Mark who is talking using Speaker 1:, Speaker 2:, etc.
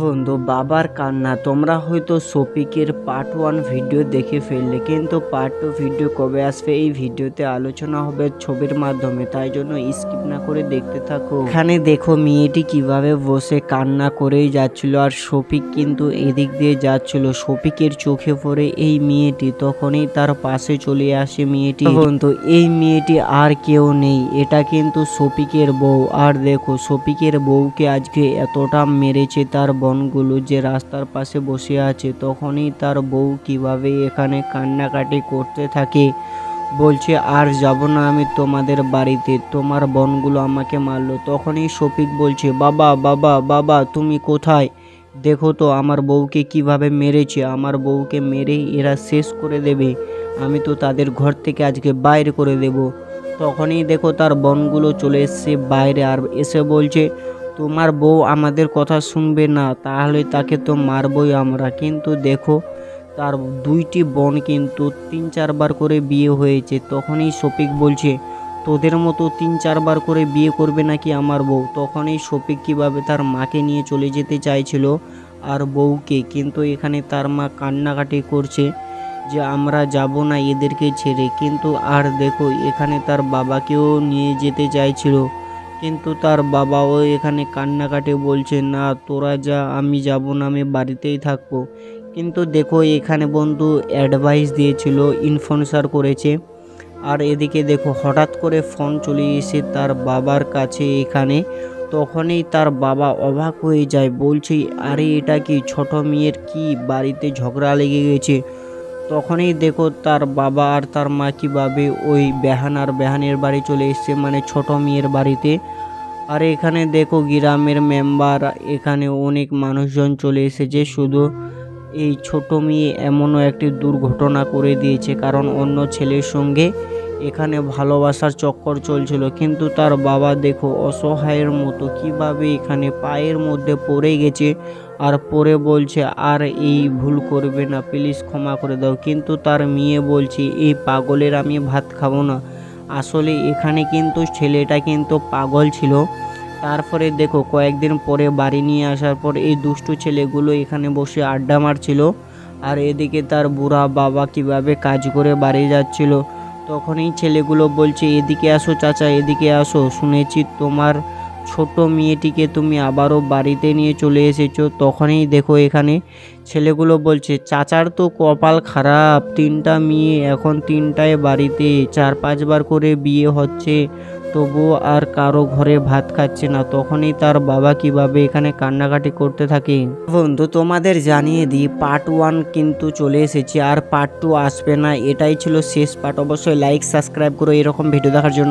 Speaker 1: বন্ধু বাবার কান্না তোমরা হয়তো শফিকের পার্ট 1 ভিডিও দেখে ফেললে, কিন্তু পার্ট 2 ভিডিও কবে আসবে এই ভিডিওতে আলোচনা হবে ছবির মাধ্যমে, তাই জন্য স্কিপ না করে দেখতে থাকো। এখানে দেখো মেয়েটি কিভাবে বসে কান্না করেই যাচ্ছিল, আর শফিক কিন্তু এদিক দিয়ে যাচ্ছিল। শফিকের চোখে পড়ে এই মেয়েটি, তখনই তার পাশে চলে আসে মেয়েটি। বন্ধু এই মেয়েটি আর কেউ নেই, এটা কিন্তু শফিকের বউ। আর দেখো শফিকের বউকে আজকে এতটা মেরেছে তার বনগুলো, যে রাস্তার পাশে বসে আছে। তখনই তার বউ কিভাবে এখানে কান্নাকাটি করতে থাকে, বলছে আর যাব না আমি তোমাদের বাড়িতে, তোমার বনগুলো আমাকে মারলো। তখনই শফিক বলছে বাবা বাবা বাবা তুমি কোথায়, দেখো তো আমার বউকে কিভাবে মেরেছে, আমার বউকে মেরে এরা শেষ করে দেবে, আমি তো তাদের ঘর থেকে আজকে বাইরে করে দেব। তখনই দেখো তার বনগুলো চলে এসছে বাইরে, আর এসে বলছে তোমার বউ আমাদের কথা শুনবে না, তাহলে তাকে তো মারবই আমরা। কিন্তু দেখো তার দুইটি বোন কিন্তু 3-4 বার করে বিয়ে হয়েছে। তখনই শফিক বলছে তোদের মতো 3-4 বার করে বিয়ে করবে নাকি আমার বউ। তখনই শফিক কিভাবে তার মাকে নিয়ে চলে যেতে চাইছিল আর বউকে, কিন্তু এখানে তার মা কান্নাকাটি করছে যে আমরা যাব না এদেরকে ছেড়ে। কিন্তু আর দেখো এখানে তার বাবাকেও নিয়ে যেতে চাইছিল, কিন্তু তার বাবাও এখানে কান্নাকাটি বলছে না তোরা যা, আমি যাব না, আমি বাড়িতেই থাকবো। কিন্তু দেখো এখানে বন্ধু অ্যাডভাইস দিয়েছিল, ইনফ্লুয়েন্সার করেছে। আর এদিকে দেখো হঠাৎ করে ফোন চলে এসে তার বাবার কাছে এখানে। তখনই তার বাবা অবাক হয়ে যায়, বলছে আরে এটা কি, ছোট মেয়ের কি বাড়িতে ঝগড়া লেগে গেছে। তখনই দেখো তার বাবা আর তার মা কীভাবে ওই বেহান আর বেহানের বাড়ি চলে এসছে, মানে ছোট মেয়ের বাড়িতে। আর এখানে দেখো গ্রামের মেম্বার, এখানে অনেক মানুষজন চলে এসেছে। শুধু এই ছোট মেয়ে এমনও একটি দুর্ঘটনা করে দিয়েছে, কারণ অন্য ছেলের সঙ্গে এখানে ভালোবাসার চক্কর চলছিল। কিন্তু তার বাবা দেখো অসহায়ের মতো কিভাবে এখানে পায়ের মধ্যে পড়ে গেছে, আর পরে বলছে আর এই ভুল করবে না, প্লিজ ক্ষমা করে দাও। কিন্তু তার মেয়ে বলছে এই পাগলের আমি ভাত খাবো না। আসলে এখানে কিন্তু ছেলেটা কিন্তু পাগল ছিল। তারপরে দেখো কয়েকদিন পরে বাড়ি নিয়ে আসার পর এই দুষ্টু ছেলেগুলো এখানে বসে আড্ডা মারছিল, আর এদিকে তার বুড়া বাবা কিভাবে কাজ করে বাড়ি যাচ্ছিল। তখনই ছেলেগুলো বলছে এদিকে আসো চাচা, এদিকে আসো, শুনেছি তোমার ছোট মেয়েটিকে তুমি আবারও বাড়িতে নিয়ে চলে এসেছো। তখনই দেখো এখানে ছেলেগুলো বলছে চাচার তো কপাল খারাপ, 3টা মেয়ে, এখন 3টায় বাড়িতে, 4-5 বার করে বিয়ে হচ্ছে, তবুও আর কারো ঘরে ভাত খাচ্ছে না। তখনই তার বাবা কিভাবে এখানে কান্নাকাটি করতে থাকে। বন্ধু তোমাদের জানিয়ে দিই পার্ট 1 কিন্তু চলে এসেছে, আর পার্ট 2 আসবে না। এটাই ছিল শেষ পার্ট। অবশ্যই লাইক সাবস্ক্রাইব করো এরকম ভিডিও দেখার জন্য।